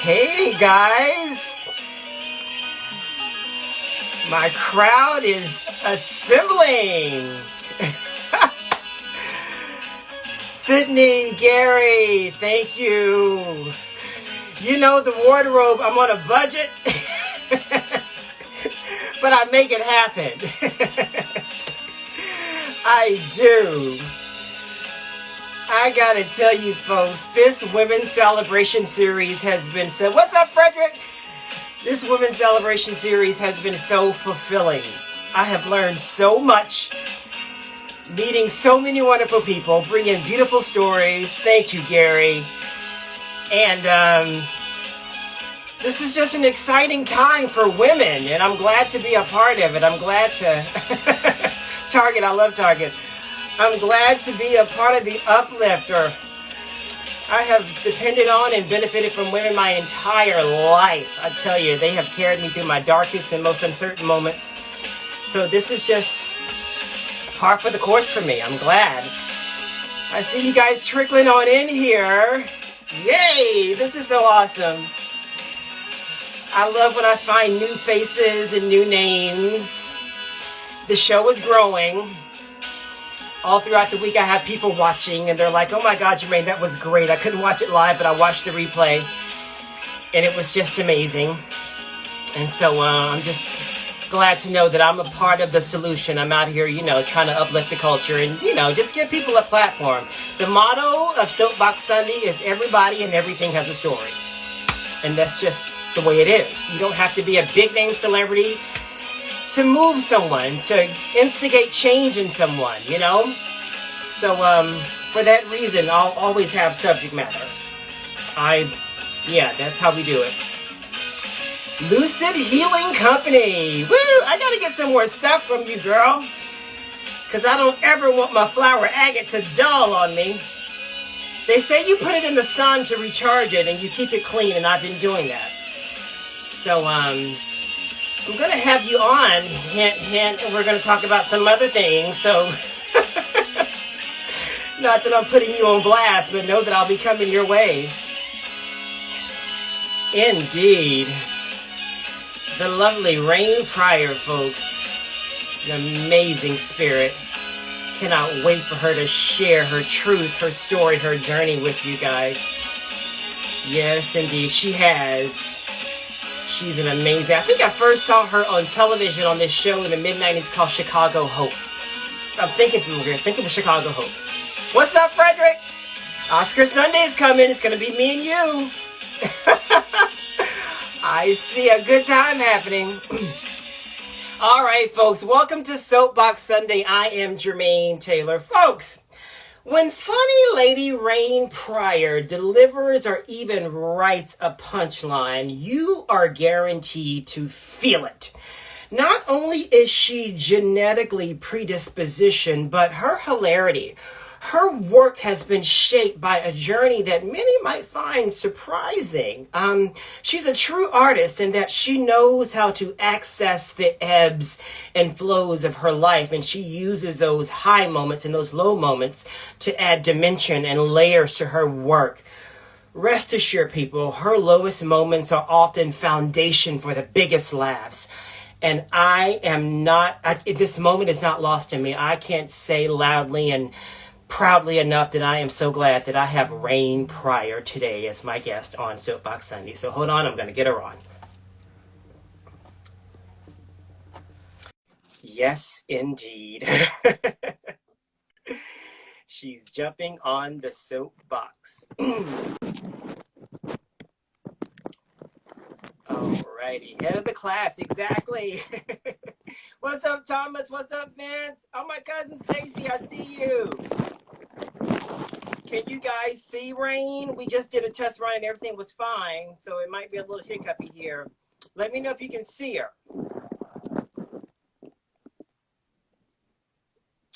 Hey guys, my crowd is assembling. Sydney, Gary, thank you. You know the wardrobe, I'm on a budget, but I make it happen. I do. I gotta tell you folks, this Women's Celebration Series has been so... What's up, Frederick? This Women's Celebration Series has been so fulfilling. I have learned so much, meeting so many wonderful people, bringing beautiful stories. Thank you, Gary. And this is just an exciting time for women, and I'm glad to be a part of it. I'm glad to... Target, I love Target. I'm glad to be a part of the uplifter. I have depended on and benefited from women my entire life. I tell you, they have carried me through my darkest and most uncertain moments. So this is just par for the course for me. I'm glad. I see you guys trickling on in here. Yay! This is so awesome. I love when I find new faces and new names. The show is growing. All throughout the week, I have people watching, and they're like, oh my God, Jermaine, that was great. I couldn't watch it live, but I watched the replay, and it was just amazing. And so I'm just glad to know that I'm a part of the solution. I'm out here, trying to uplift the culture and, just give people a platform. The motto of Soapbox Sunday is everybody and everything has a story. And that's just the way it is. You don't have to be a big-name celebrity to move someone, to instigate change in someone, So, for that reason, I'll always have subject matter. That's how we do it. Lucid Healing Company. Woo! I gotta get some more stuff from you, girl. Because I don't ever want my flower agate to dull on me. They say you put it in the sun to recharge it and you keep it clean, and I've been doing that. So, I'm going to have you on, hint, hint, and we're going to talk about some other things. So, not that I'm putting you on blast, but know that I'll be coming your way. Indeed. The lovely Rain Pryor, folks. An amazing spirit. Cannot wait for her to share her truth, her story, her journey with you guys. Yes, indeed, she has. She's an amazing... I think I first saw her on television on this show in the mid-90s called Chicago Hope. I'm thinking from here. Think of Chicago Hope. What's up, Frederick? Oscar Sunday is coming. It's going to be me and you. I see a good time happening. All right, folks. Welcome to Soapbox Sunday. I am Jermaine Taylor. Folks, when funny lady Rain Pryor delivers or even writes a punchline, you are guaranteed to feel it. Not only is she genetically predispositioned, but her hilarity, her work has been shaped by a journey that many might find surprising. She's a true artist in that she knows how to access the ebbs and flows of her life, and she uses those high moments and those low moments to add dimension and layers to her work. Rest assured, people, her lowest moments are often foundation for the biggest laughs. And this moment is not lost in me. I can't say loudly and proudly enough that I am so glad that I have Rain Pryor today as my guest on Soapbox Sunday. So hold on, I'm going to get her on. Yes, indeed. She's jumping on the soapbox. Alrighty, head of the class, exactly. What's up, Thomas? What's up, Vince? Oh, my cousin Stacy, I see you. Can you guys see Rain? We just did a test run and everything was fine, so it might be a little hiccupy here. Let me know if you can see her.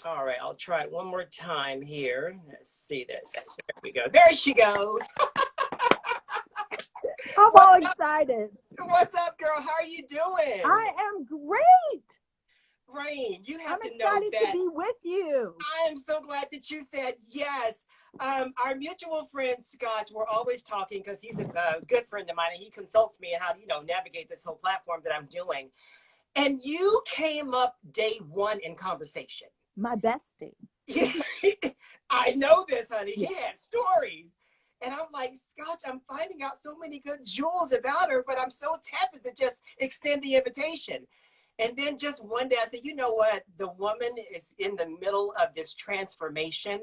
All right, I'll try it one more time here. Let's see this. There we go. There she goes. I'm all excited. What's up, girl? How are you doing? I am great. Rain, you I'm have to know excited to that be with you. I am so glad that you said yes. Our mutual friend Scott, we're always talking because he's a good friend of mine, and he consults me on how to, navigate this whole platform that I'm doing. And you came up day one in conversation. My bestie. I know this, honey. Yeah. He had stories. And I'm like, Scotch, I'm finding out so many good jewels about her, but I'm so tepid to just extend the invitation. And then just one day I said, you know what? The woman is in the middle of this transformation.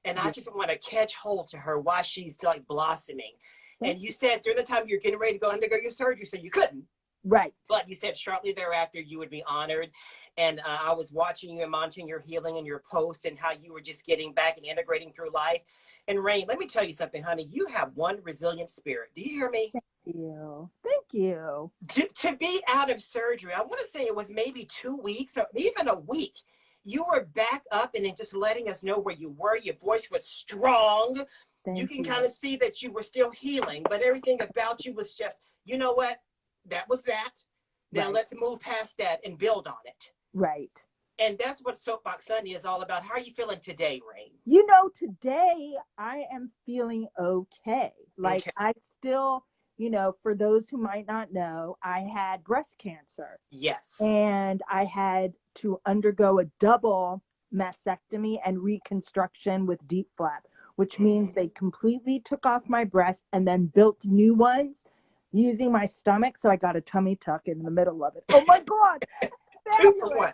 And I Yeah. just want to catch hold to her while she's like blossoming. Thank And you you. said during the time you're getting ready to go undergo your surgery, so you couldn't. Right. But you said shortly thereafter you would be honored. And I was watching you and monitoring your healing and your posts and how you were just getting back and integrating through life. And Rain, let me tell you something, honey. You have one resilient spirit. Do you hear me? Thank you. Thank you. To be out of surgery, I want to say it was maybe 2 weeks or even a week. You were back up and then just letting us know where you were. Your voice was strong. You Thank can you. kind of see that you were still healing, but everything about you was just, you know what? That was that. Now Right. let's move past that and build on it. Right. And that's what Soapbox Sunday is all about. How are you feeling today, Rain? Today I am feeling okay. Like Okay. I still, for those who might not know, I had breast cancer Yes. and I had to undergo a double mastectomy and reconstruction with deep flap, which means they completely took off my breast and then built new ones using my stomach. So I got a tummy tuck in the middle of it. Oh my God, Two for fabulous. one.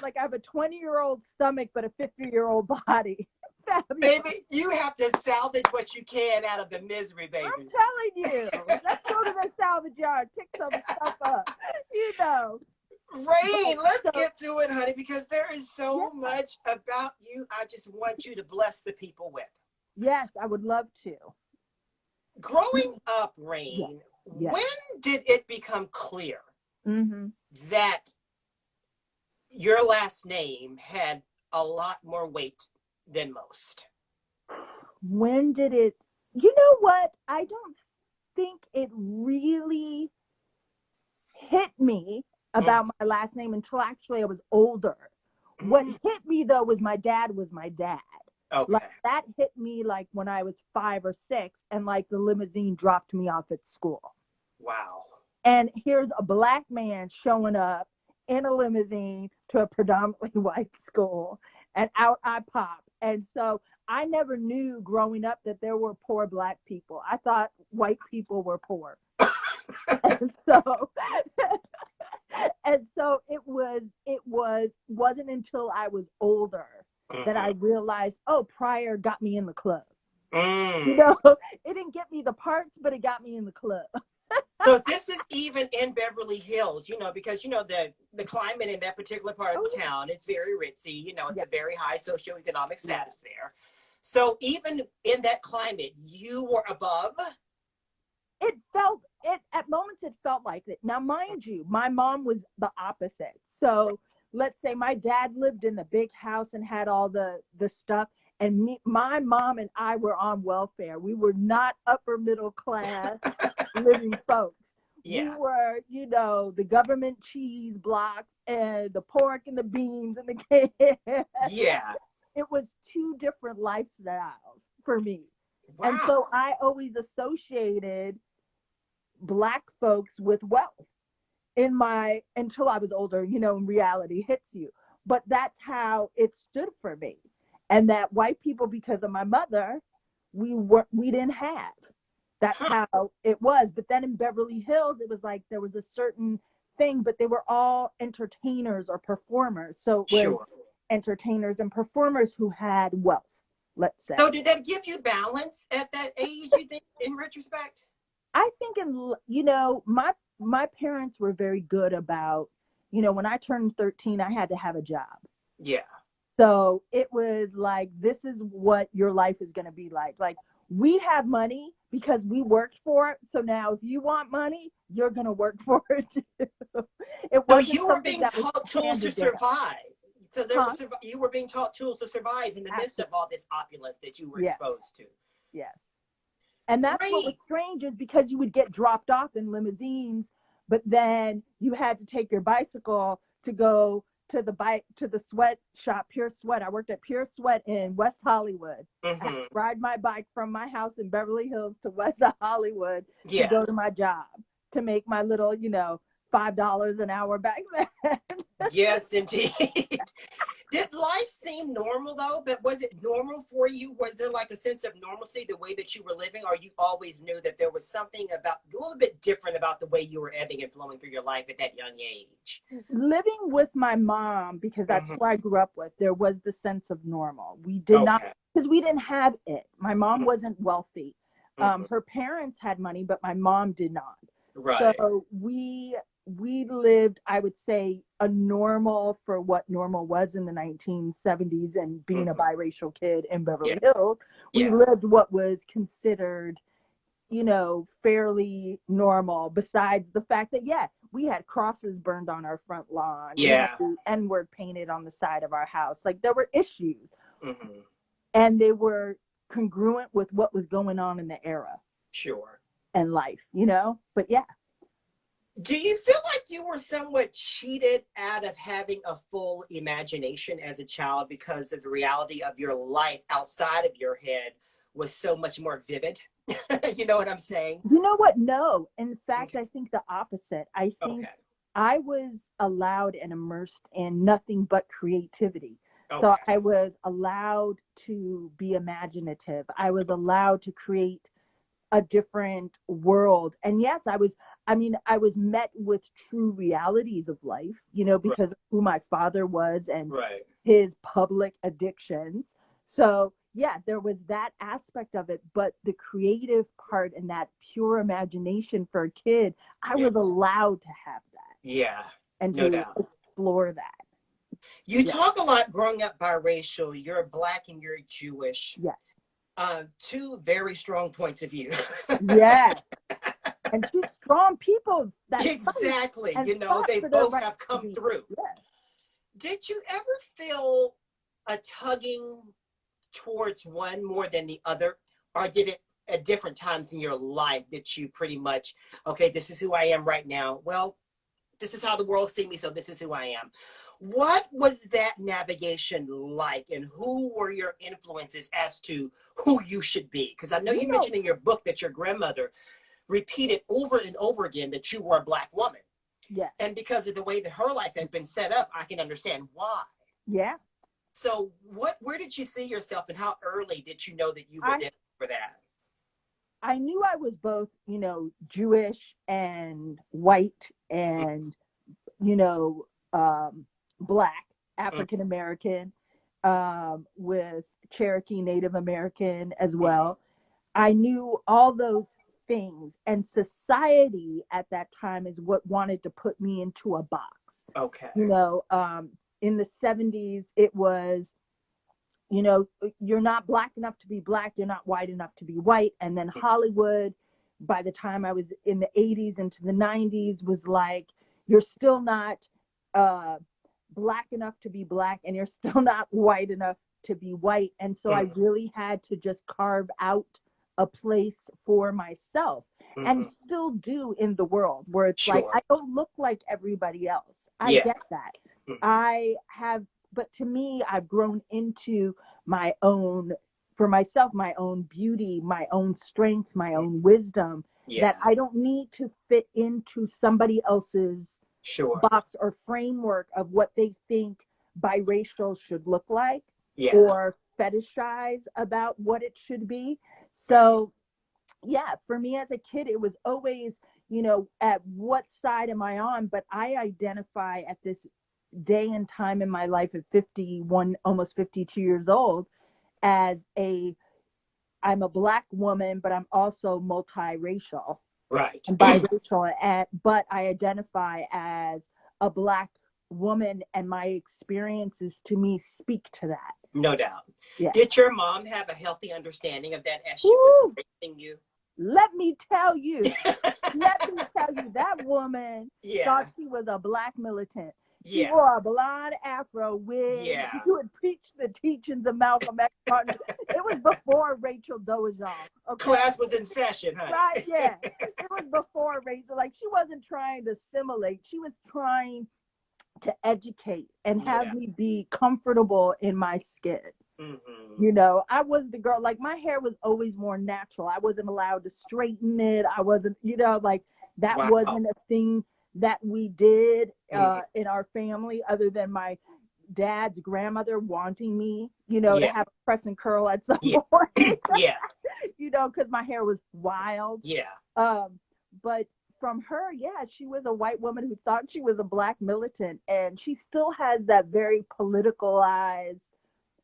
Like I have a 20-year-old stomach, but a 50-year-old body. Fabulous. Baby, you have to salvage what you can out of the misery, I'm baby. telling you. Let's go to the salvage yard, pick some stuff up. You know. Rain, But let's so get to it, honey, because there is yeah. so much about you I just want you to bless the people with. Yes, I would love to. Growing up, Yes. Rain, Yes. when did it become clear Mm-hmm. that your last name had a lot more weight than most? When did it? You know what? I don't think it really hit me Mm, about my last name until actually I was older. What mm, hit me though was my dad was my dad. Like okay. that hit me like when I was 5 or 6, and like the limousine dropped me off at school. Wow. And here's a black man showing up in a limousine to a predominantly white school, and out I pop. And so I never knew growing up that there were poor black people. I thought white people were poor. And so and so it wasn't until I was older that I Mhm. realized, oh, Pryor got me in the club. You Mm. know, it didn't get me the parts, but it got me in the club. So this is even in Beverly Hills, because the climate in that particular part of Oh the town, it's very ritzy, it's yeah, a very high socioeconomic yeah, status there. So even in that climate, you were above. it at moments it felt like it. Now, mind you, my mom was the opposite. So let's say my dad lived in the big house and had all the stuff, and my mom and I were on welfare. We were not upper middle class living folks. We Yeah. were, the government cheese blocks and the pork and the beans and the can. Yeah. It was two different lifestyles for me. And Wow. so I always associated black folks with wealth in my until I was older, reality hits you. But that's how it stood for me. And that white people, because of my mother, we didn't have. That's Huh. how it was. But then in Beverly Hills, it was like there was a certain thing, but they were all entertainers or performers. So it was Sure. entertainers and performers who had wealth, let's So say. did that give you balance at that age, you think, in retrospect? I think my parents were very good about, when I turned 13, I had to have a job. Yeah. So it was like, this is what your life is going to be like. Like, we have money because we worked for it. So now if you want money, you're going to work for it too. It So wasn't you were something being that was taught tools to handed down. survive. So Huh? you were being taught tools to survive in the midst of Absolutely. all this opulence that you were Yes. exposed to. Yes. And that's what was Great. strange, is because you would get dropped off in limousines, but then you had to take your bicycle to go to the sweat shop, Pure Sweat. I worked at Pure Sweat in West Hollywood. I had to ride my bike from my house in Beverly Hills to West Hollywood to Yeah. go to my job to make my little, $5 an hour back then. Yes, indeed. Did life seem normal though? But was it normal for you? Was there like a sense of normalcy the way that you were living, or you always knew that there was something about a little bit different about the way you were ebbing and flowing through your life at that young age? Living with my mom, because that's who I grew up with, there was the sense of normal. We did not, Okay. because we didn't have it. My mom Mhm. wasn't wealthy. Her parents had money, but my mom did not. Right. So we lived, I would say, a normal for what normal was in the 1970s, and being a biracial kid in Beverly Yeah. Hills, we Yeah. lived what was considered, fairly normal, besides the fact that, yeah, we had crosses burned on our front lawn. We had Yeah. the N-word painted on the side of our house. Like, there were issues, Hmm. and they were congruent with what was going on in the era Sure. and life, But yeah. Do you feel like you were somewhat cheated out of having a full imagination as a child because of the reality of your life outside of your head was so much more vivid? You know what I'm saying? You know what? No. In fact, Okay. I think the opposite. I think Okay. I was allowed and immersed in nothing but creativity. So Okay. I was allowed to be imaginative. I was allowed to create a different world. And yes, I was met with true realities of life, Right. because of who my father was and Right. his public addictions. So yeah, there was that aspect of it, but the creative part and that pure imagination for a kid, I Yeah. was allowed to have that Yeah. and No to doubt. explore that. You Yeah. talk a lot growing up biracial. You're black and you're Jewish. Yes. Two very strong points of view. Yes. And two strong people that fight Exactly. and You know, fought they for their both right have to come be. through. Yeah. Did you ever feel a tugging towards one more than the other? Or did it at different times in your life that you pretty much, okay, this is who I am right now. Well, this is how the world sees me, so this is who I am. What was that navigation like, and who were your influences as to who you should be? Because I know You you know, mentioned in your book that your grandmother repeated over and over again that you were a black woman. yes. And because of the way that her life had been set up, I can understand why. Yeah. So where did you see yourself, and how early did you know that you were I destined for that? I knew I was both, Jewish and white and, you know, black, Mm, African American, with Cherokee Native American as mm, well. I knew all those things, and society at that time is what wanted to put me into a box. okay. You know, in the 70s, it was, you're not black enough to be black, you're not white enough to be white. And then Hollywood, by the time I was in the 80s into the 90s, was like, you're still not uh, black enough to be black, and you're still not white enough to be white. And so I Mm, really had to just carve out a place for myself, and mhm. still do in the world, where it's like, Sure. I don't look like everybody else. I Yeah. get that. Mhm. I have, but to me, I've grown into my own, for myself, my own beauty, my own strength, my Mm, own wisdom, that yeah. I don't need to fit into somebody else's Sure. box or framework of what they think biracial should look like, Yeah. or fetishize about what it should be. Right. So yeah, for me as a kid, it was always, at what side am I on? But I identify at this day and time in my life at 51, almost 52 years old, as I'm a black woman, but I'm also multiracial Right. and biracial, but I identify as a black woman, and my experiences to me speak to that. No doubt. Yeah. Did your mom have a healthy understanding of that as she was Woo! raising you? Let me tell you, that woman thought Yeah. she was a black militant. She Yeah. wore a blonde afro wig. She Yeah. would preach the teachings of Malcolm X Martin. It was before Rachel Dolezal. Okay. Class was in session, Right, honey. yeah. It was before Rachel. Like, she wasn't trying to assimilate. She was trying to educate and No have doubt. me be comfortable in my skin. Mm-hmm. You know, I was the girl, like my hair was always more natural. I wasn't allowed to straighten it. I wasn't, you know, like that Wow. wasn't a thing that we did Mm-hmm. in our family, other than my dad's grandmother wanting me, you know, to Yeah. have a crescent curl at some Yeah. point, Yeah. you know, because my hair was wild. Yeah. Um, but from her, yeah, she was a white woman who thought she was a black militant, and she still has that very politicalized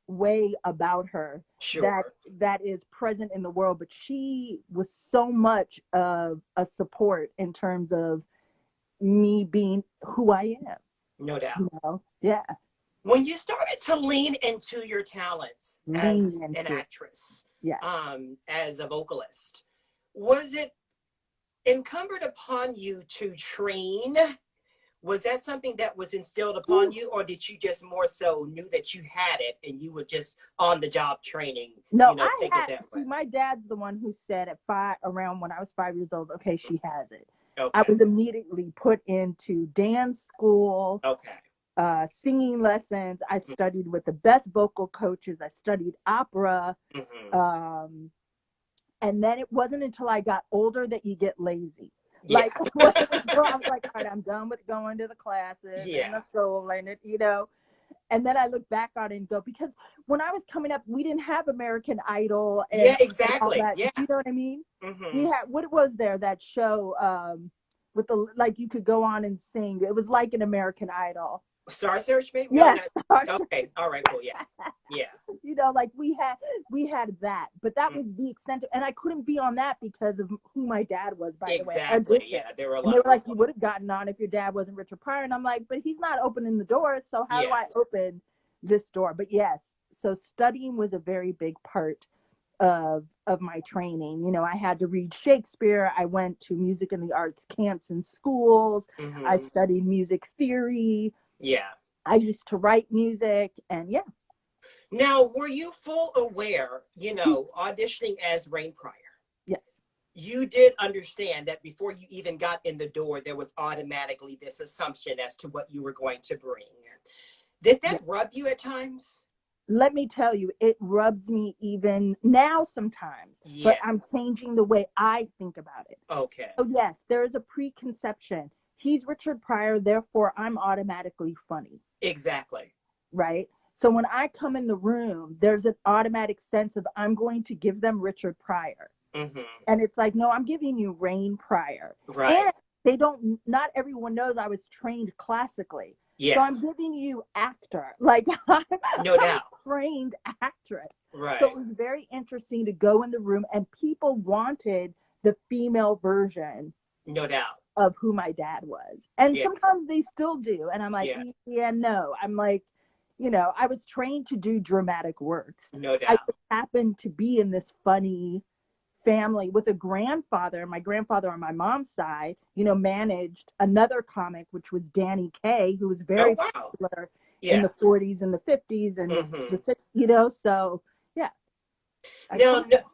way about her that Sure. that is present in the world. But she was so much of a support in terms of me being who I am, No doubt. you know. Yeah, When you started to lean into your talents lean as an into it. actress, Yes. as a vocalist, was it incumbent upon you to train? Was that something that was instilled upon Ooh. you, or did you just more so knew that you had it and you were just on the job training, No, I think it had, that way? see, my dad's the one who said at five, around when I was 5 years old, okay, she has it. I Okay. was immediately put into dance school, Okay. singing lessons. I studied with the best vocal coaches. I studied opera. Mm-hmm. Um, and then it wasn't until I got older that you get lazy. Yeah. Like when it was, I was like, all right, I'm done with going to the classes and Yeah. the school and it, you know. And then I look back on it and go, because when I was coming up, we didn't have American Idol Yeah, and all exactly. that. Yeah. You know what I mean? We Mm-hmm. had, what was there, that show with the, like, you could go on and sing. It was like an American Idol. Star Search, maybe? No, Yes. no. Okay. All right, cool. Yeah. Yeah. You know, like we had that, but that Mm. was the extent of, and I couldn't be on that because of who my dad was, by the way, Exactly. audition. Yeah. There were a And they lot were of like, you people. would have gotten on if your dad wasn't Richard Pryor. And I'm like, but he's not opening the doors, so how do Yeah. I open this door? But yes, so studying was a very big part of my training. You know, I had to read Shakespeare. I went to music and the arts camps in schools. I Mm-hmm. studied music theory. Yeah. I used to write music, and yeah. Now, were you full aware, auditioning as Rain Pryor? Yes. You did understand that before you even got in the door, there was automatically this assumption as to what you were going to bring. Did that Yes. rub you at times? Let me tell you, it rubs me even now sometimes, but Yeah. I'm changing the way I think about it. Okay. So, yes, there is a preconception. He's Richard Pryor, therefore I'm automatically funny, Exactly. right? So when I come in the room, there's an automatic sense of I'm going to give them Richard Pryor. Mm-hmm. And it's like, no, I'm giving you Rain Pryor. Right. And they don't, not everyone knows I was trained classically. So Yeah. I'm giving you actor. Like I'm No a doubt. trained actress. So Right. it was very interesting to go in the room, and people wanted the female version No doubt. of who my dad was. And Yeah. sometimes they still do. And I'm like, Yeah. yeah, no. I'm like, you know, I was trained to do dramatic works. No I doubt. just happened to be in this funny family with a grandfather. My grandfather on my mom's side, you know, managed another comic, which was Danny Kaye, who was Oh, very wow. popular in Yeah. the 40s and the 50s and the Mm-hmm. 60s, you know. So, yeah, I Now, caught that.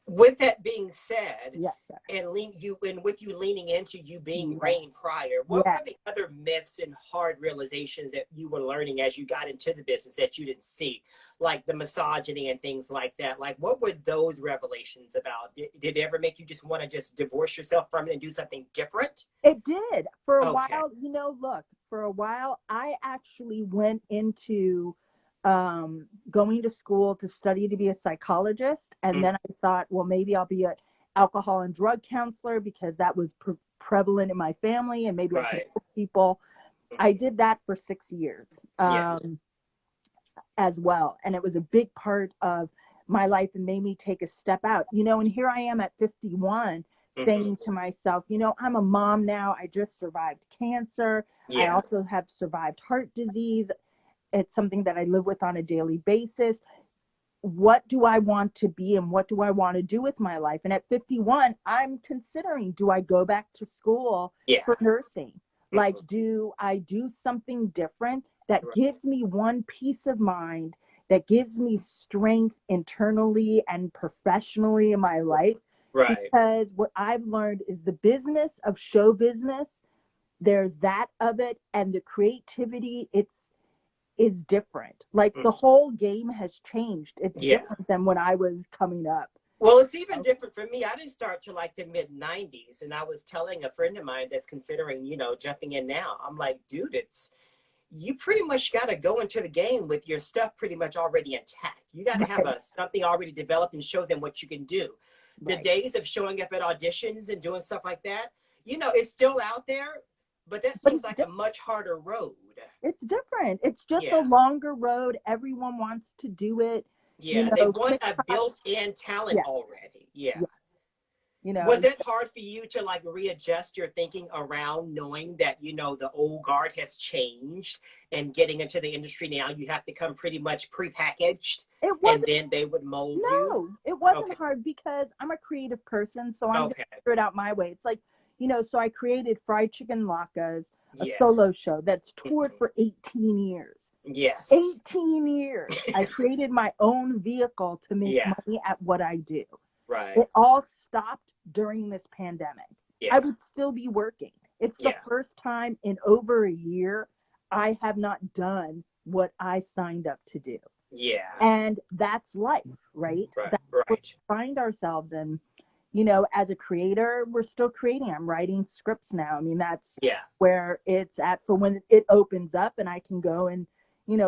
with that being said, Yes, sir. and with you leaning into you being Yeah. Rain Pryor, what Yeah. were the other myths and hard realizations that you were learning as you got into the business that you didn't see, like the misogyny and things like that? Like, what were those revelations about? Did it ever make you just want to just divorce yourself from it and do something different? It did. For a Okay. while, you know, look, for a while, I actually went into going to school to study to be a psychologist. And Mm, then I thought, well, maybe I'll be an alcohol and drug counselor because that was prevalent in my family, and maybe I can right. help people. I did that for 6 years Yeah. as well. And it was a big part of my life and made me take a step out, you know. And here I am at 51 Mm-hmm. saying to myself, you know, I'm a mom now. I just survived cancer. I Yeah. also have survived heart disease. It's something that I live with on a daily basis. What do I want to be and what do I want to do with my life? And at 51, I'm considering, do I go back to school Yeah. for nursing? Like, Mm-hmm. do I do something different that Right. gives me one peace of mind, that gives me strength internally and professionally in my life? Right. Because what I've learned is the business of show business, there's that of it, and the creativity, is different. Like the Mm. whole game has changed. It's Yeah. different than when I was coming up. Well, it's even different for me. I didn't start till like the mid 90s. And I was telling a friend of mine that's considering, jumping in now. I'm like, dude, you pretty much got to go into the game with your stuff pretty much already intact. You got to have Right, something already developed and show them what you can do. The right. days of showing up at auditions and doing stuff like that, it's still out there, but that But seems like a much harder road. it's different. It's just a Yeah. longer road. Everyone wants to do it. Yeah. They want a TikTok. built-in talent Yeah, already. Yeah. yeah. Was it hard for you to like readjust your thinking around knowing that, the old guard has changed and getting into the industry now, you have to come pretty much prepackaged It and wasn't. then they would mold you? No, it wasn't Okay. hard because I'm a creative person, so I'm gonna Okay. figure it out my way. It's like, so I created Fried Chicken Latkes, a Yes. solo show that's toured for 18 years. Yes. 18 years. I created my own vehicle to make Yeah. money at what I do. Right. It all stopped during this pandemic. Yeah. I would still be working. It's the first time in over a year I have not done what I signed up to do. Yeah. And that's life, right? Right. That's where we Right. find ourselves in. As a creator, we're still creating. I'm writing scripts now. I mean, that's where it's at for when it opens up and I can go and,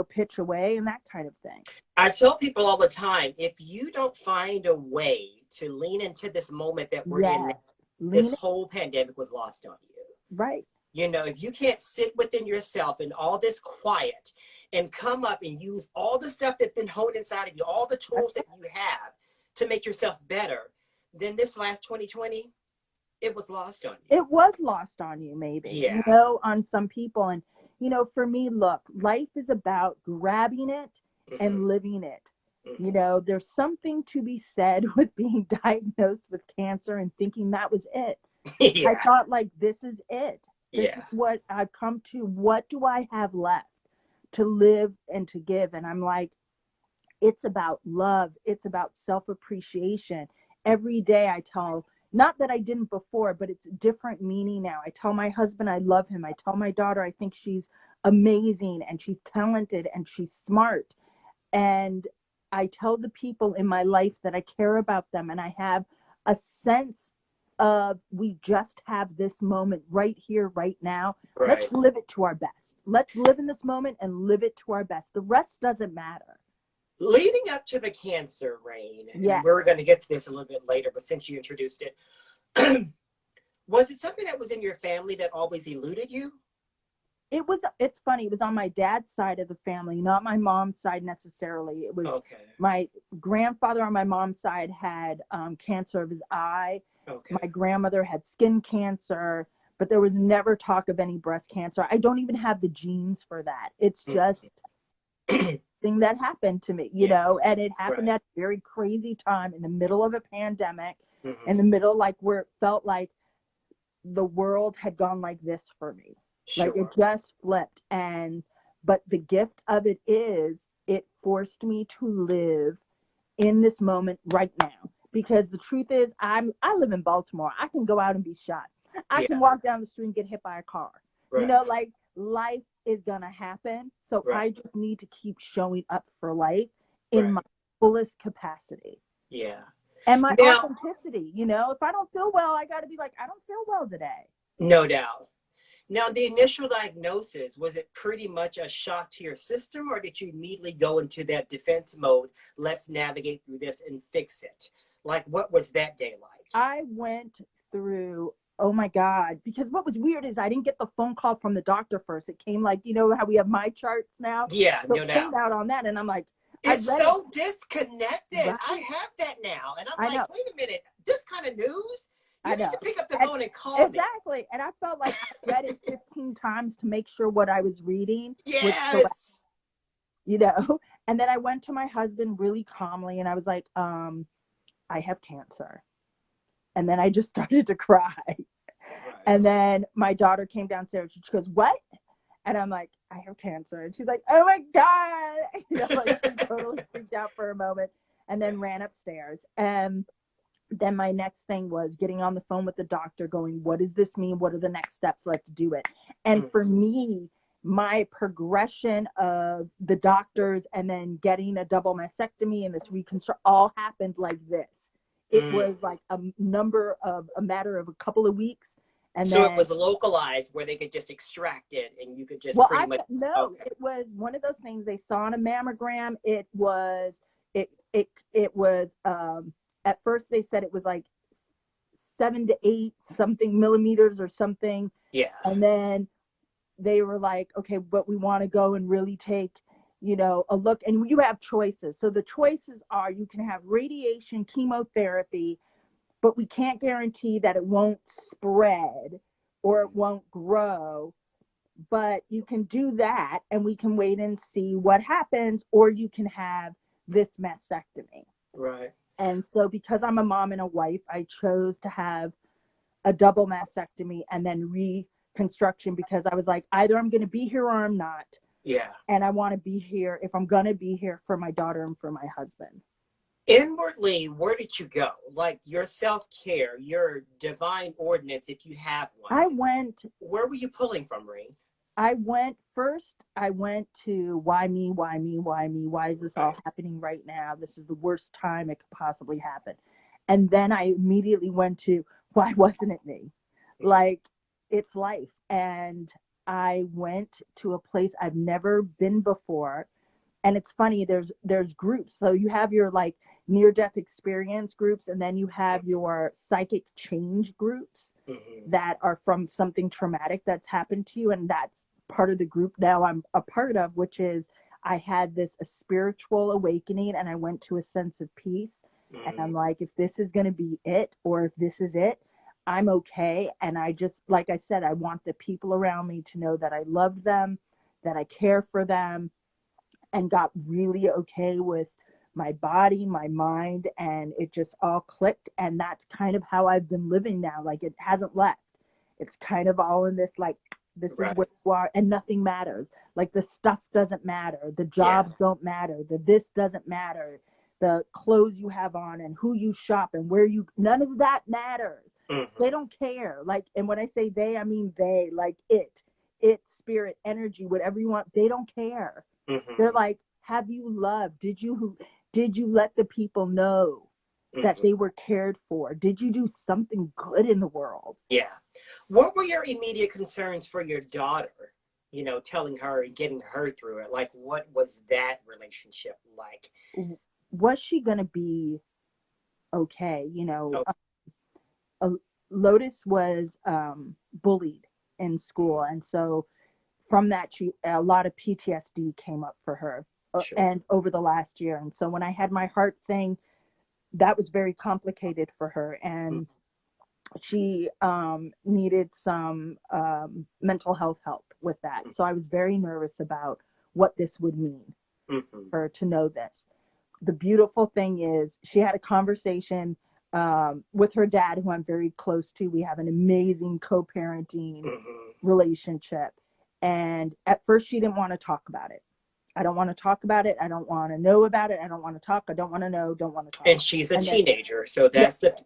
pitch away and that kind of thing. I tell people all the time, if you don't find a way to lean into this moment that we're in, this whole pandemic was lost on you. Right. If you can't sit within yourself in all this quiet and come up and use all the stuff that's been honed inside of you, all the tools that you have to make yourself better, then this last 2020, it was lost on you. It was lost on you, maybe, Yeah. on some people. And, for me, look, life is about grabbing it and living it. There's something to be said with being diagnosed with cancer and thinking that was it. Yeah. I thought, like, this is it. This Yeah. is what I've come to. What do I have left to live and to give? And I'm like, it's about love. It's about self-appreciation. Every day I tell, not that I didn't before, but it's different meaning now. I tell my husband I love him. I tell my daughter I think she's amazing and she's talented and she's smart. And I tell the people in my life that I care about them, and I have a sense of we just have this moment right here, right now. Right. Let's live it to our best. Let's live in this moment and live it to our best. The rest doesn't matter. Leading up to the cancer, Rain, and we're going to get to this a little bit later, but since you introduced it, was it something that was in your family that always eluded you? It's funny. It was on my dad's side of the family, not my mom's side necessarily. It was my grandfather on my mom's side had cancer of his eye. My grandmother had skin cancer, but there was never talk of any breast cancer. I don't even have the genes for that. It's just thing that happened to me, and it happened at a very crazy time in the middle of a pandemic, in the middle, like where it felt like the world had gone like this for me. Sure. Like it just flipped. But the gift of it is it forced me to live in this moment right now. Because the truth is, I live in Baltimore. I can go out and be shot. I can walk down the street and get hit by a car. Right. Like life is gonna happen. So I just need to keep showing up for life in my fullest capacity. Yeah. And my authenticity. If I don't feel well, I gotta be like, I don't feel well today. No doubt. Now, the initial diagnosis, was it pretty much a shock to your system, or did you immediately go into that defense mode? Let's navigate through this and fix it. Like, what was that day like? I went through, oh my God, because what was weird is I didn't get the phone call from the doctor first. It came like, how we have my charts now? Yeah, so no doubt. It came out on that, and I'm like, it's so disconnected. Right? I have that now. And I'm like, wait a minute, this kind of news? You need to pick up the phone and call me. Exactly. And I felt like I read it 15 times to make sure what I was reading was correct. And then I went to my husband really calmly and I was like, I have cancer. And then I just started to cry. Right. And then my daughter came downstairs and she goes, what? And I'm like, I have cancer. And she's like, oh my God. Like she totally freaked out for a moment and then ran upstairs. And Then my next thing was getting on the phone with the doctor going, what does this mean? What are the next steps? Let's do it. And for me, my progression of the doctors and then getting a double mastectomy and this reconstruct all happened like this. It was like a matter of a couple of weeks. And so then, it was localized where they could just extract it and you could just well, pretty much. no, Okay. it was one of those things they saw on a mammogram. It was at first they said it was like 7 to 8 something millimeters or something. Yeah. And then they were like, okay, but we want to go and really take, a look. And you have choices. So the choices are you can have radiation, chemotherapy, but we can't guarantee that it won't spread or it won't grow. But you can do that and we can wait and see what happens, or you can have this mastectomy. Right. And so because I'm a mom and a wife, I chose to have a double mastectomy and then reconstruction because I was like, either I'm going to be here or I'm not. Yeah. And I want to be here, if I'm going to be here, for my daughter and for my husband. Inwardly, where did you go? Like your self-care, your divine ordinance, if you have one. Where were you pulling from, Marie? I went to why me, why me, why me? Why is this all happening right now? This is the worst time it could possibly happen. And then I immediately went to, why wasn't it me? Like, it's life. And I went to a place I've never been before. And it's funny, there's groups. So you have your like near death experience groups, and then you have your psychic change groups that are from something traumatic that's happened to you. And that's part of the group now I'm a part of, which is I had a spiritual awakening and I went to a sense of peace. And I'm like, if this is going to be it, or if this is it, I'm okay. And I just, like I said, I want the people around me to know that I love them, that I care for them, and got really okay with my body, my mind, and it just all clicked. And that's kind of how I've been living now. Like, it hasn't left. It's kind of all in this, like, this is where you are, and nothing matters. Like, the stuff doesn't matter. The jobs don't matter. The this doesn't matter. The clothes you have on and who you shop and where you, none of that matters. They don't care. Like, and when I say they, I mean they, like it, spirit, energy, whatever you want. They don't care. They're like, have you loved? Did you let the people know that they were cared for? Did you do something good in the world? Yeah. What were your immediate concerns for your daughter? Telling her and getting her through it. Like, what was that relationship like? Was she going to be okay? Lotus was bullied in school. And so from that, a lot of PTSD came up for her and over the last year. And so when I had my heart thing, that was very complicated for her. And she needed some mental health help with that. So I was very nervous about what this would mean for her to know this. The beautiful thing is she had a conversation with her dad, who I'm very close to. We have an amazing co-parenting relationship. And at first she didn't want to talk about it. I don't want to talk about it. I don't want to know about it. I don't want to talk. I don't want to know. Don't want to talk. And she's a teenager, so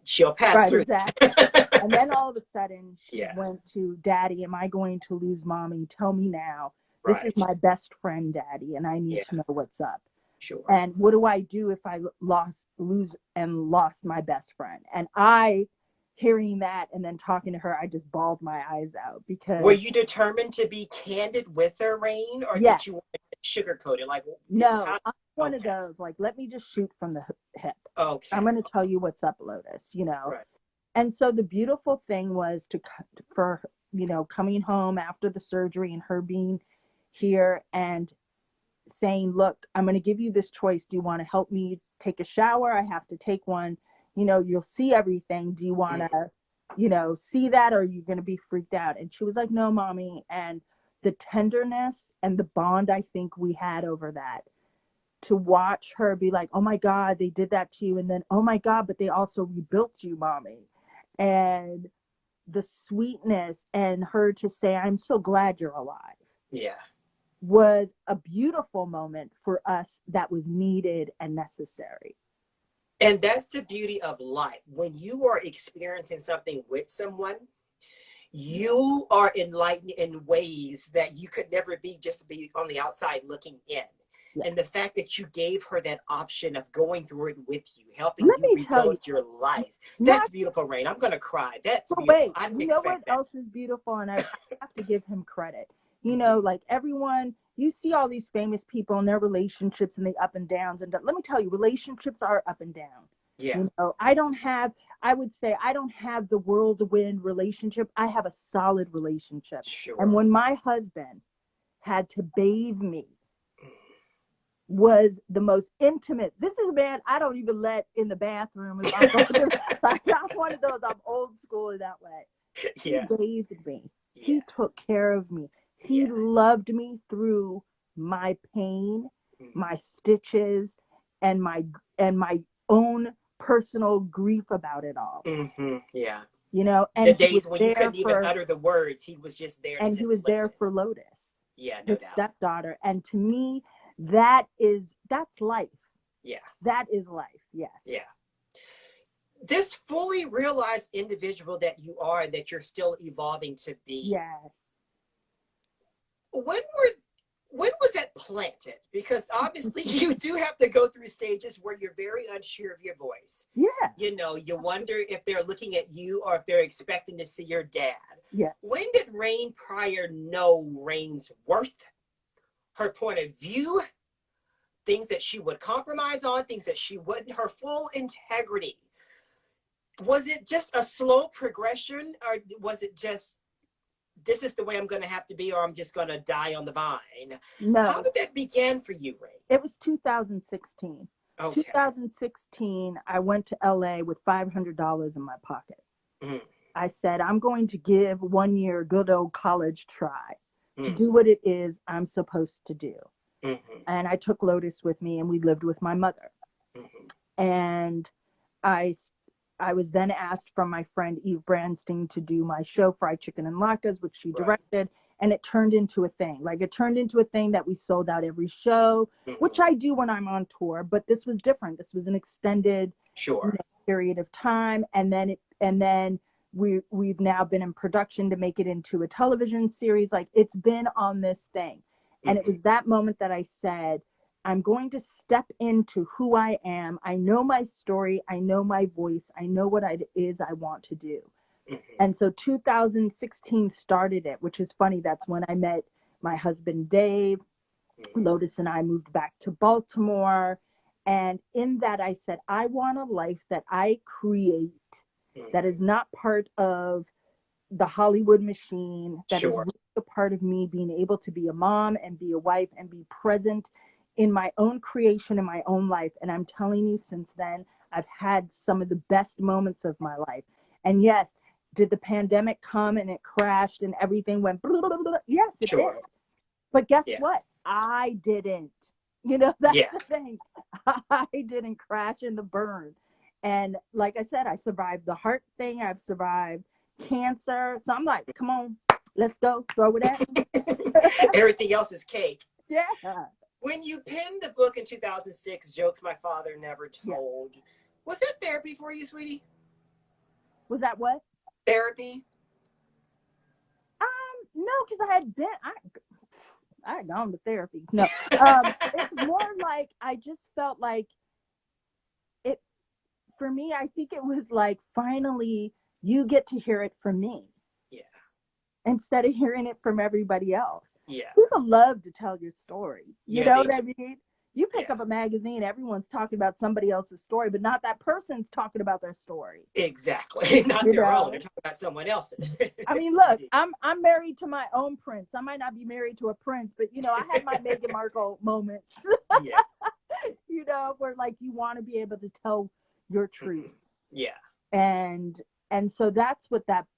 she'll pass through. Exactly. And then all of a sudden she went to, Daddy, am I going to lose Mommy? Tell me now. This is my best friend, Daddy, and I need to know what's up. Sure. And what do I do if I lost my best friend? And hearing that and then talking to her, I just bawled my eyes out. Because were you determined to be candid with her, Rain, or did you want to sugarcoat it? Like, no, I'm one of those, like, let me just shoot from the hip. Okay. I'm going to tell you what's up, Lotus, Right. And so the beautiful thing was for coming home after the surgery and her being here and saying, look, I'm going to give you this choice. Do you want to help me take a shower? I have to take one. You'll see everything. Do you want to, see that, or are you going to be freaked out? And she was like, no, Mommy. And the tenderness and the bond I think we had over that, to watch her be like, oh my God, they did that to you. And then, oh my God, but they also rebuilt you, Mommy. And the sweetness, and her to say, I'm so glad you're alive. Yeah. Was a beautiful moment for us that was needed and necessary. And that's the beauty of life. When you are experiencing something with someone, you are enlightened in ways that you could never be just be on the outside looking in. Yeah. And the fact that you gave her that option of going through it with you, helping Let you me tell you, rebuild your life, not, that's beautiful, Rain. I'm going to cry. That's but beautiful. wait, I didn't you know what expect that. else is beautiful? And I have to give him credit. You know, like everyone, you see all these famous people and their relationships and the up and downs. And let me tell you, relationships are up and down. Yeah. You know, I would say I don't have the whirlwind relationship. I have a solid relationship. Sure. And when my husband had to bathe me, was the most intimate. This is a man I don't even let in the bathroom. If I'm going to, like, I'm one of those, I'm old school in that way. Yeah. He bathed me. Yeah. He took care of me. He loved me through my pain, my stitches, and my own personal grief about it all. Yeah. You know, and the days when you couldn't even utter the words, he was just there. And to he just was listen. there for Lotus. Yeah, no his doubt. Stepdaughter. And to me, that's life. Yeah. That is life. Yes. Yeah. This fully realized individual that you are, that you're still evolving to be. Yes. When was that planted? Because obviously you do have to go through stages where you're very unsure of your voice. Yeah. You know, you wonder if they're looking at you or if they're expecting to see your dad. Yes. When did Rain Pryor know Rain's worth, her point of view, things that she would compromise on, things that she wouldn't, her full integrity? Was it just a slow progression, or was it just, this is the way I'm going to have to be, or I'm just going to die on the vine? No. How did that begin for you, Ray? It was 2016. Okay. 2016, I went to LA with $500 in my pocket. I said, I'm going to give 1 year good old college try to do what it is I'm supposed to do. And I took Lotus with me, and we lived with my mother. And I was then asked from my friend Eve Branstein to do my show Fried Chicken and Latkes, which she directed, and it turned into a thing. Like, it turned into a thing that we sold out every show, which I do when I'm on tour, but this was different. This was an extended period of time, and then we've now been in production to make it into a television series. Like, it's been on this thing. And it was that moment that I said, I'm going to step into who I am. I know my story. I know my voice. I know what it is I want to do. And so 2016 started it, which is funny. That's when I met my husband, Dave. Lotus and I moved back to Baltimore. And in that, I said, I want a life that I create that is not part of the Hollywood machine, that is really a part of me being able to be a mom and be a wife and be present in my own creation, in my own life. And I'm telling you, since then, I've had some of the best moments of my life. And yes, did the pandemic come and it crashed and everything went blah, blah, blah? Yes, it did. But guess what? I didn't. You know, that's the thing. I didn't crash and burn. And like I said, I survived the heart thing. I've survived cancer. So I'm like, come on, let's go. Throw it at me. Everything else is cake. Yeah. When you penned the book in 2006, Jokes My Father Never Told, was that therapy for you, sweetie? Was that what? Therapy? No, because I had gone to therapy. No, it was more like I just felt like it. For me, I think it was like, finally you get to hear it from me. Yeah. Instead of hearing it from everybody else. Yeah. People love to tell your story. You know what I mean? You pick up a magazine, everyone's talking about somebody else's story, but not that person's talking about their story. Exactly. Not their own. They're talking about someone else's. I mean, look, I'm married to my own prince. I might not be married to a prince, but you know, I had my Meghan Markle moments. Yeah. You know, where like you want to be able to tell your truth. Yeah. And so that's what that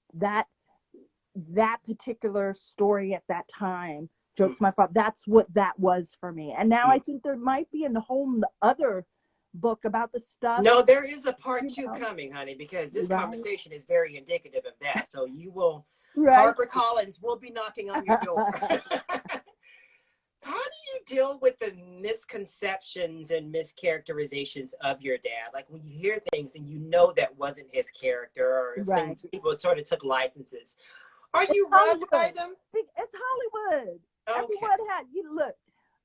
particular story at that time, Jokes My Father, that's what that was for me. And now I think there might be a whole other book about the stuff. No, there is a part 2 coming, honey, because this conversation is very indicative of that. So you will, HarperCollins will be knocking on your door. How do you deal with the misconceptions and mischaracterizations of your dad? Like when you hear things and you know that wasn't his character, or some Right. people sort of took licenses. Are It's you rubbed by Hollywood. them? It's Hollywood. Okay. Everyone had you look.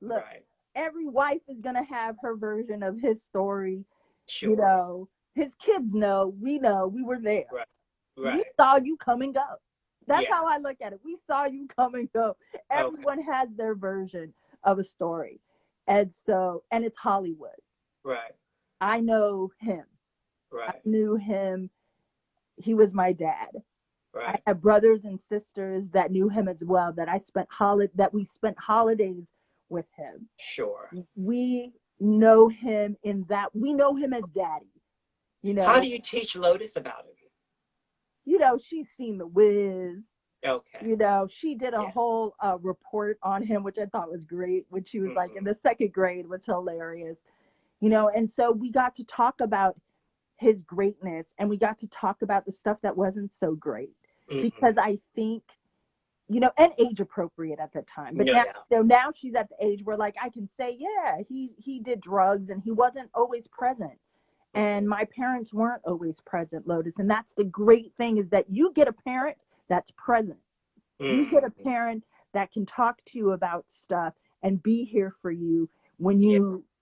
Right. Every wife is gonna have her version of his story. You Sure. know, his kids know. We know. We were there. Right. We Right. saw you come and go. That's Yeah. how I look at it. We saw you come and go. Okay. Everyone has their version of a story. And so, and it's Hollywood. Right. I know him. I Right. knew him. He was my dad. I Right. have brothers and sisters that knew him as well, that we spent holidays with him. Sure. We know him we know him as daddy. You How know, do you teach Lotus about it? she's seen The Wiz. Okay. She did a Yeah. whole report on him, which I thought was great, when she was like in Mm-hmm. the second grade, was hilarious. And so we got to talk about his greatness, and we got to talk about the stuff that wasn't so great, Mm-hmm. because I think, and age appropriate at the time. But No now, doubt. now she's at the age where, like, I can say, yeah, he did drugs and he wasn't always present. And my parents weren't always present, Lotus. And that's the great thing, is that you get a parent that's present. You get a Mm-hmm. parent that can talk to you about stuff and be here for you when Yeah.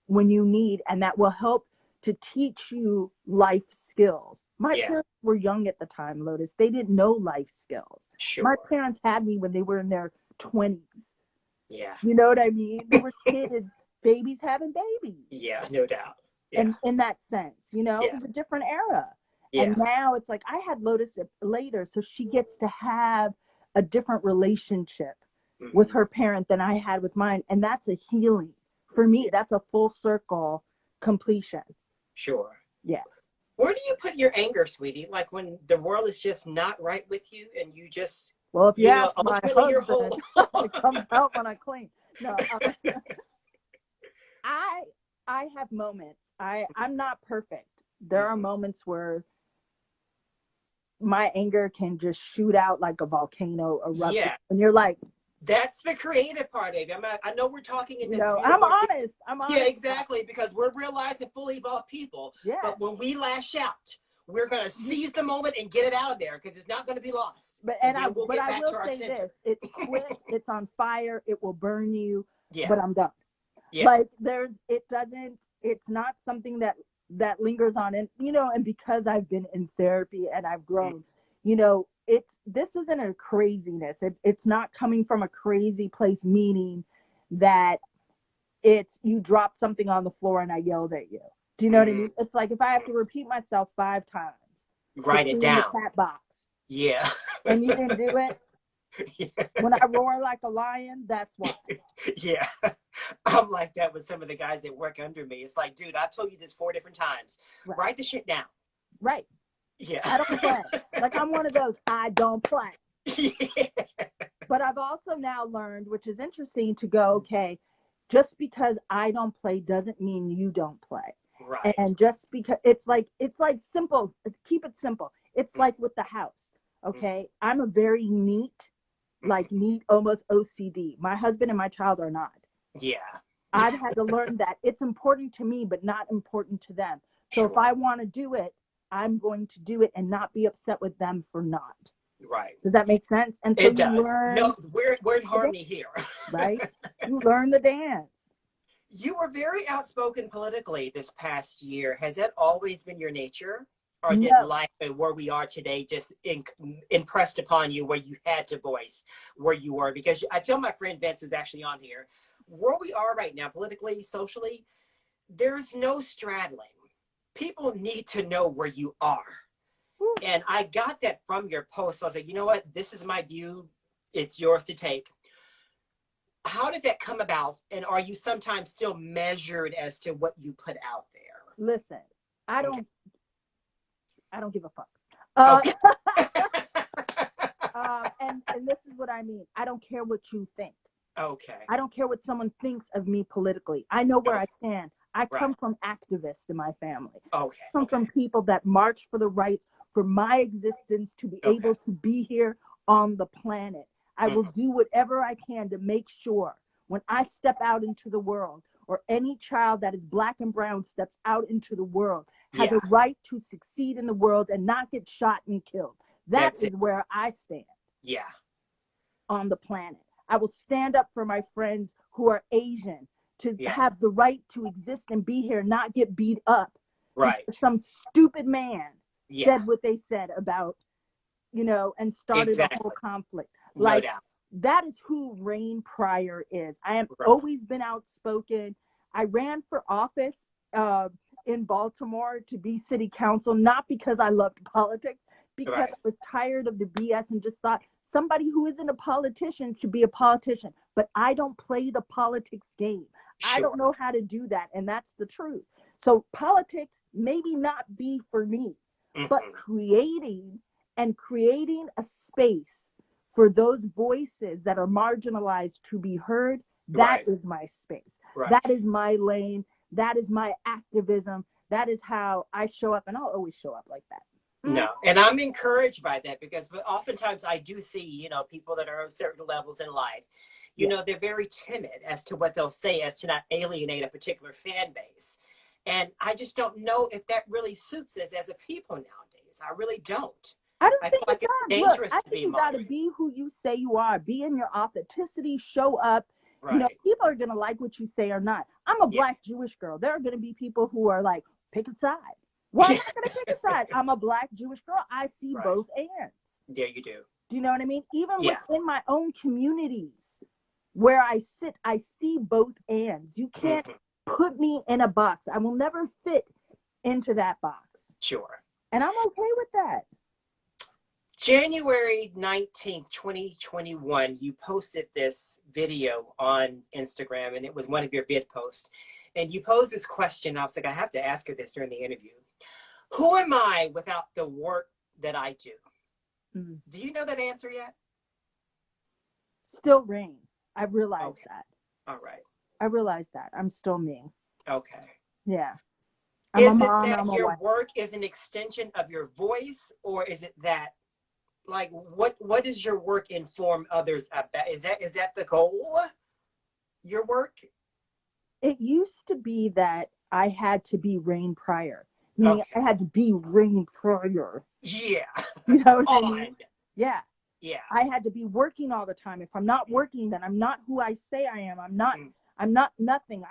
you need, and that will help to teach you life skills. My Yeah. parents were young at the time, Lotus. They didn't know life skills. My Sure. parents had me when they were in their 20s. Yeah. You know what I mean? They were kids, babies having babies. Yeah. No doubt. Yeah. And in that sense, it Yeah. was a different era. And Yeah. now it's like, I had Lotus later, so she gets to have a different relationship with Mm-hmm. her parent than I had with mine. And that's a healing. For me, Yeah. that's a full circle completion. Sure. Yeah. Where do you put your anger, sweetie? Like when the world is just not right with you and you just, Well, if you ask my ultimately your husband, whole. it comes out when I clean. No, I I have moments. I'm not perfect. There are Mhm. moments where my anger can just shoot out like a volcano erupting, Yeah. and you're like, That's the creative part of it. I know we're talking in this I'm beautiful. honest. I'm Yeah, honest. exactly. Because we're realizing fully evolved people. Yeah. But when we lash out, we're going to seize the moment and get it out of there because it's not going to be lost. But And then we'll get I back will to our say center. this: it's quick. It's on fire. It will burn you. Yeah. But I'm done. Yeah. Like it doesn't. It's not something that lingers on, and because I've been in therapy and I've grown, this isn't a craziness. It's not coming from a crazy place, meaning that it's you dropped something on the floor and I yelled at you. Do you know what I mean? It's like if I have to repeat myself 5 times to Write it clean the down. cat box, Yeah. and you didn't do it. Yeah. When I roar like a lion, that's why. Yeah. I'm like that with some of the guys that work under me. It's like, dude, I've told you this 4 different times. Right. Write the shit down. Right. Yeah. I don't play. Like, I'm one of those, I don't play. Yeah. But I've also now learned, which is interesting, to go, okay, just because I don't play doesn't mean you don't play. Right. And just because it's like simple, keep it simple. It's like with the house. Okay. I'm a very neat, almost OCD. My husband and my child are not. Yeah. I've had to learn that it's important to me, but not important to them. So Sure. if I want to do it, I'm going to do it and not be upset with them for not. Right. Does that make sense? And so It does. No, we're in harmony here. Right? You learn the dance. You were very outspoken politically this past year. Has that always been your nature? Or did No. life and where we are today just impressed upon you where you had to voice where you were? Because I tell my friend Vince, who's actually on here, where we are right now, politically, socially, there's no straddling. People need to know where you are. And I got that from your post. So I was like, you know what? This is my view. It's yours to take. How did that come about? And are you sometimes still measured as to what you put out there? Listen, I don't give a fuck. Okay. And this is what I mean. I don't care what you think. Okay. I don't care what someone thinks of me politically. I know where I stand. I come from activists in my family. Okay. I come from people that march for the rights for my existence to be able to be here on the planet. I will do whatever I can to make sure when I step out into the world, or any child that is Black and brown steps out into the world, has Yeah. a right to succeed in the world and not get shot and killed. That That's is it. where I stand Yeah. on the planet. I will stand up for my friends who are Asian to Yeah. have the right to exist and be here, not get beat up Right. because some stupid man Yeah. said what they said about, and started a whole Exactly. conflict. No Like, doubt. that is who Rain Pryor is. I have Right. always been outspoken. I ran for office in Baltimore to be city council, not because I loved politics, because Right. I was tired of the BS and just thought somebody who isn't a politician should be a politician. But I don't play the politics game. I Sure. don't know how to do that. And that's the truth. So politics maybe not be for me, but creating a space for those voices that are marginalized to be heard, that Right. is my space. Right. That is my lane. That is my activism. That is how I show up, and I'll always show up like that. No, and I'm encouraged by that because oftentimes I do see, people that are at certain levels in life, they're very timid as to what they'll say as to not alienate a particular fan base. And I just don't know if that really suits us as a people nowadays. I really don't. I don't I feel think like it it's does. Look, dangerous I to think be you got to moderate. be who you say you are. Be in your authenticity. Show up. Right. People are going to like what you say or not. I'm a Yeah. Black Jewish girl. There are going to be people who are like, pick a side. Well, I'm not going to pick a side. I'm a Black Jewish girl. I see Right. both ends. Yeah, you do. Do you know what I mean? Even Yeah. within my own communities where I sit, I see both ends. You can't put me in a box. I will never fit into that box. Sure. And I'm okay with that. January 19th, 2021, you posted this video on Instagram, and it was one of your bid posts. And you posed this question. I was like, I have to ask her this during the interview. Who am I without the work that I do? Mm. Do you know that answer yet? Still Rain. I realized that. All right. I realized that. I'm still me. Okay. Yeah. I'm Is a mom, it that I'm a your wife. work is an extension of your voice, or is it that, like, what does your work inform others about? Is that the goal? Your work? It used to be that I had to be Rain Pryor. Meaning I had to be Rain Pryor. Yeah. You know what I mean? Yeah. Yeah. I had to be working all the time. If I'm not working, then I'm not who I say I am. I'm not nothing.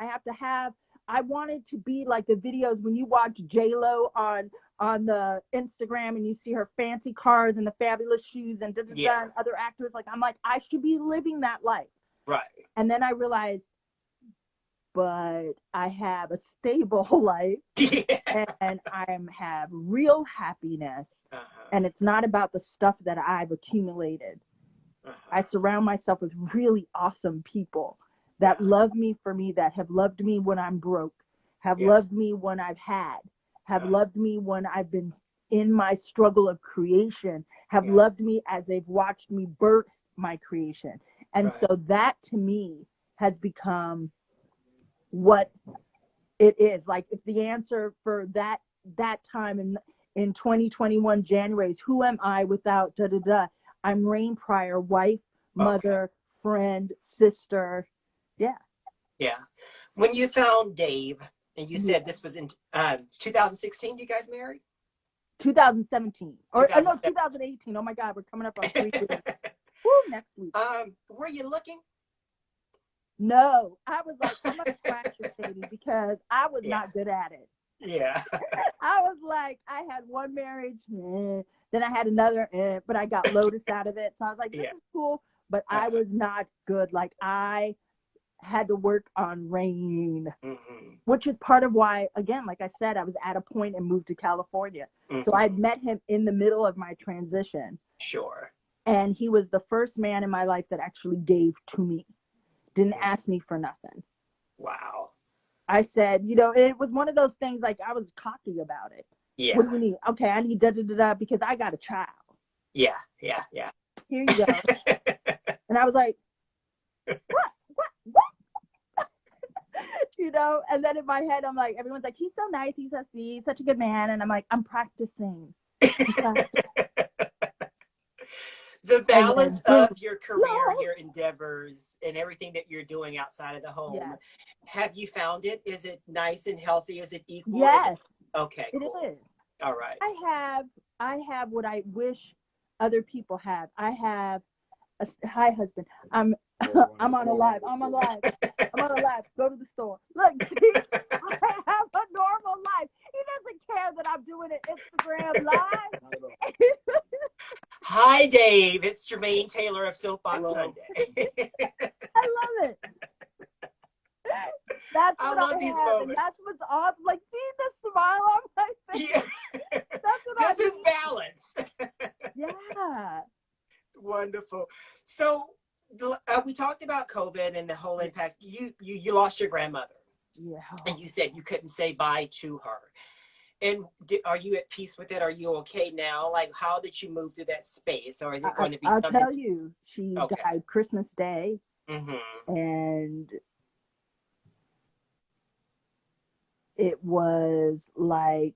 I wanted to be like the videos when you watch J-Lo on the Instagram and you see her fancy cars and the fabulous shoes and and other actors. I'm like, I should be living that life. Right. And then I realized, but I have a stable life and I have real happiness. And it's not about the stuff that I've accumulated. I surround myself with really awesome people that love me for me, that have loved me when I'm broke, have loved me when I've have loved me when I've been in my struggle of creation, have loved me as they've watched me birth my creation. And so that to me has become what it is. Like, if the answer for that time in 2021 January is who am I without da da da, I'm Rain Pryor, wife, mother, friend, sister. Yeah. When you found Dave, and you said this was in 2016, you guys married? 2017 or no, 2018. Oh my God, we're coming up on 3 years. Woo, next week. Were you looking? No, I was like, I'm gonna practice, baby, because I was not good at it. Yeah. I was like, I had one marriage, then I had another, but I got Lotus out of it. So I was like, this is cool, but I was not good. Like, I had to work on Rain, which is part of why, again, like I said, I was at a point and moved to California. So I met him in the middle of my transition. Sure. And he was the first man in my life that actually gave to me. Didn't ask me for nothing. Wow. I said, it was one of those things, like, I was cocky about it. Yeah. What do you need? Okay, I need da-da-da-da because I got a child. Yeah. Here you go. And I was like, what? And then in my head, I'm like, everyone's like, he's so nice, he's so sweet, he's such a good man. And I'm like, I'm practicing. The and balance then boom, of your career, no, your endeavors, and everything that you're doing outside of the home. yes, Have you found it? Is it nice and healthy? Is it equal? Is it yes, okay? it Cool. is. All right. I have, I have what I wish other people have. I have hi husband. I'm on a live. I'm on live. I'm on a live. Go to the store. Look, see, I have a normal life. He doesn't care that I'm doing an Instagram live. Hi, Dave. It's Jermaine Taylor of Soapbox Sunday. I love it. That's I what I love these have, and moments. that's what's awesome. Like, see the smile on my face. Yeah. That's what I This is need. balance. Yeah. Wonderful. So we talked about COVID and the whole impact. You lost your grandmother, Yeah. and you said you couldn't say bye to her. And are you at peace with it? Are you okay now? Like, how did you move through that space, or is it going to be I'll something? tell you, she Okay. died Christmas Day, Mm-hmm. and it was like,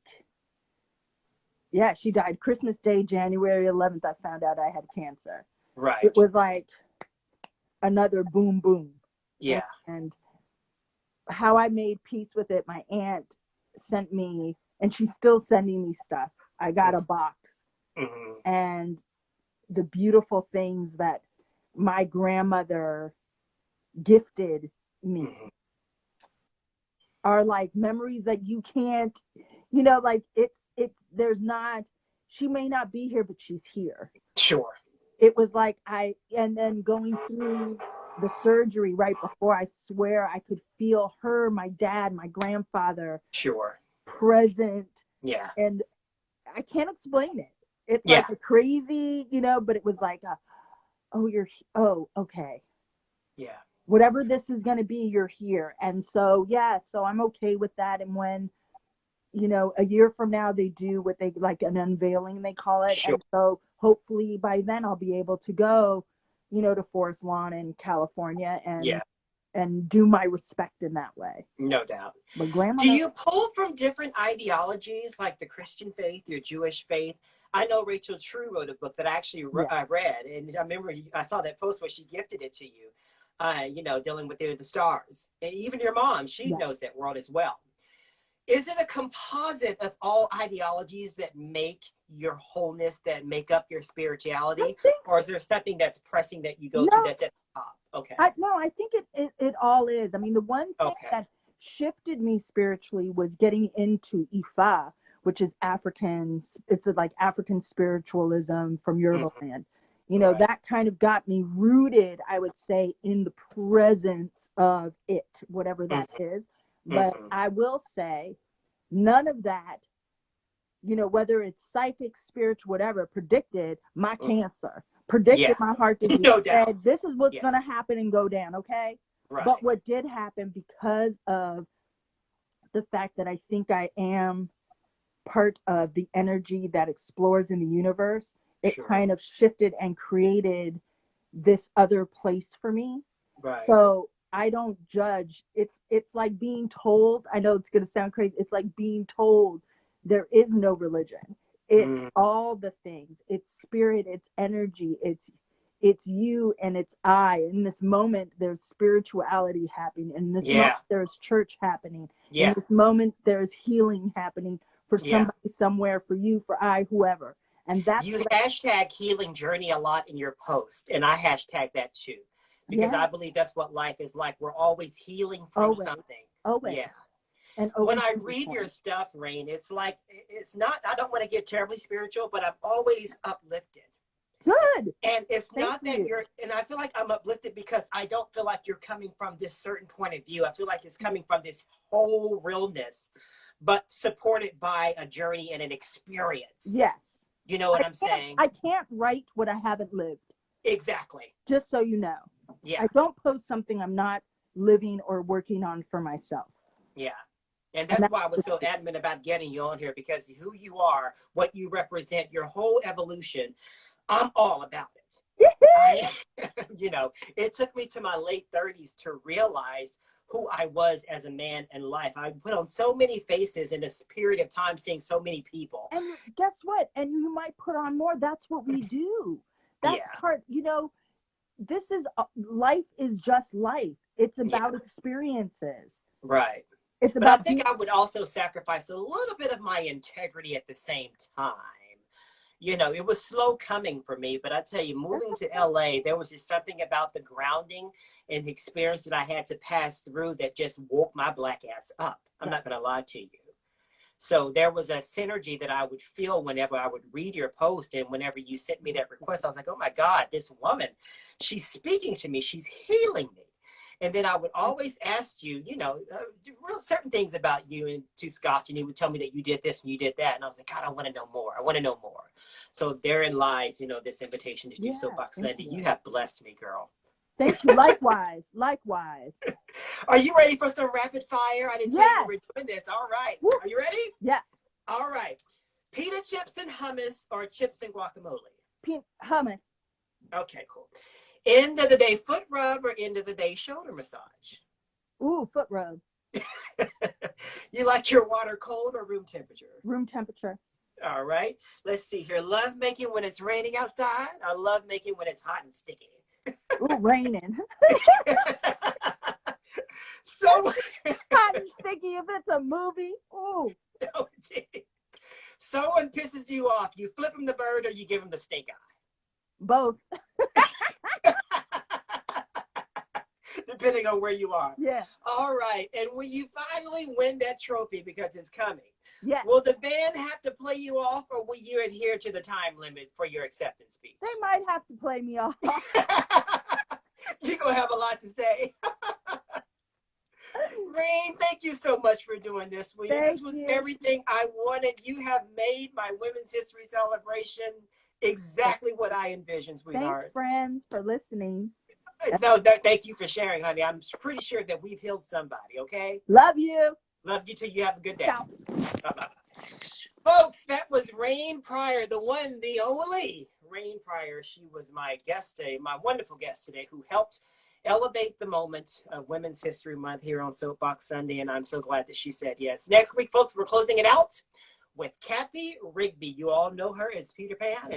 yeah, she died Christmas Day, January 11th. I found out I had cancer. It Right. was like another boom, boom. Yeah. And how I made peace with it, my aunt sent me, and she's still sending me stuff. I got a box, Mm-hmm. and the beautiful things that my grandmother gifted me Mm-hmm. are like memories that you can't, like there's not, she may not be here, but she's here. Sure. It was like and then going through the surgery right before, I swear I could feel her, my dad, my grandfather Sure. present. Yeah. And I can't explain it. It's Yeah. like a crazy, but it was like oh, oh, okay. Yeah. Whatever this is going to be, you're here. And so, yeah, so I'm okay with that. And when, a year from now, they do what they like an unveiling, they call it. Sure. And so hopefully by then I'll be able to go, to Forest Lawn in California Yeah. and do my respect in that way. No doubt. But grandma Do knows. you pull from different ideologies like the Christian faith, your Jewish faith? I know Rachel True wrote a book that I actually Yeah. read, and I remember I saw that post where she gifted it to you, dealing with the stars. And even your mom, she Yeah. knows that world as well. Is it a composite of all ideologies that make your wholeness, that make up your I spirituality? think Or is there something that's pressing that you go to no, that's at the top? Okay. no, I think it all is. I mean, the one thing Okay. that shifted me spiritually was getting into Ifa, which is African. It's like African spiritualism from Yoruba Mm-hmm. land. Right. That kind of got me rooted, I would say, in the presence of it, whatever that Mm-hmm. is. But Mm-hmm. I will say, none of that, whether it's psychic, spiritual, whatever, predicted my Mm-hmm. cancer, predicted Yeah. my heart disease, No doubt. said, this is what's Yeah. going to happen and go down, okay? Right. But what did happen, because of the fact that I think I am part of the energy that explores in the universe, it Sure. kind of shifted and created this other place for me. Right. So I don't judge. It's like being told, I know it's going to sound crazy, it's like being told there is no religion. It's all the things. It's spirit, it's energy, it's you and it's I. In this moment, there's spirituality happening. In this moment, there's church happening. Yeah. In this moment, there's healing happening for somebody, somewhere, for you, for I, whoever. And that's you hashtag healing journey a lot in your post, and I hashtag that too, because I believe that's what life is like. We're always healing from something. Always. Yeah. And when I read your stuff, Rain, it's like, it's not, I don't want to get terribly spiritual, but I'm always uplifted. Good. And it's not that you're, and I feel like I'm uplifted because I don't feel like you're coming from this certain point of view. I feel like it's coming from this whole realness, but supported by a journey and an experience. Yes. You know what I'm saying? I can't write what I haven't lived. Exactly. Just so you know. Yeah. I don't post something I'm not living or working on for myself. Yeah. And that's why I was so adamant about getting you on here, because who you are, what you represent, your whole evolution, I'm all about it. It took me to my late 30s to realize who I was as a man in life. I put on so many faces in this period of time, seeing so many people. And guess what? And you might put on more. That's what we do. That Yeah. part, this is life is just life. It's about Yeah. experiences. Right. It's But I about think I would also sacrifice a little bit of my integrity at the same time. It was slow coming for me, but I tell you, moving to LA, there was just something about the grounding and the experience that I had to pass through that just woke my black ass up. I'm not going to lie to you. So there was a synergy that I would feel whenever I would read your post, and whenever you sent me that request, I was like, oh my God, this woman, she's speaking to me. She's healing me. And then I would always ask you, real certain things about you and to Scotch, and he would tell me that you did this and you did that. And I was like, God, I want to know more. I want to know more. So therein lies, this invitation to do Soapbox Sunday. You have blessed me, girl. Thank you. Likewise. Likewise. Are you ready for some rapid fire? I didn't tell you we were doing this. All right. Woo. Are you ready? Yeah. All right. Pita chips and hummus or chips and guacamole? Hummus. Okay, cool. End of the day foot rub or end of the day shoulder massage? Ooh, foot rub. You like your water cold or room temperature? Room temperature. All right. Let's see here. Love making when it's raining outside. I love making when it's hot and sticky. Ooh, raining. So hot and sticky if it's a movie. Ooh. Oh, gee. Someone pisses you off. You flip him the bird or you give him the stink eye? Both. Depending on where you are. Yeah. All right. And when you finally win that trophy, because it's coming, will the band have to play you off, or will you adhere to the time limit for your acceptance speech? They might have to play me off. You're going to have a lot to say. Rain, thank you so much for doing this. This was everything I wanted. You have made my Women's History Celebration exactly what I envisioned, sweetheart. Thanks, friends, for listening. No, thank you for sharing, honey. I'm pretty sure that we've healed somebody, okay? Love you. Love you too. You have a good day. Ciao. Bye-bye. Folks, that was Rain Pryor, the one, the only Rain Pryor. She was my guest, my wonderful guest today, who helped elevate the moment of Women's History Month here on Soapbox Sunday, and I'm so glad that she said yes. Next week, folks, we're closing it out with Kathy Rigby. You all know her as Peter Pan.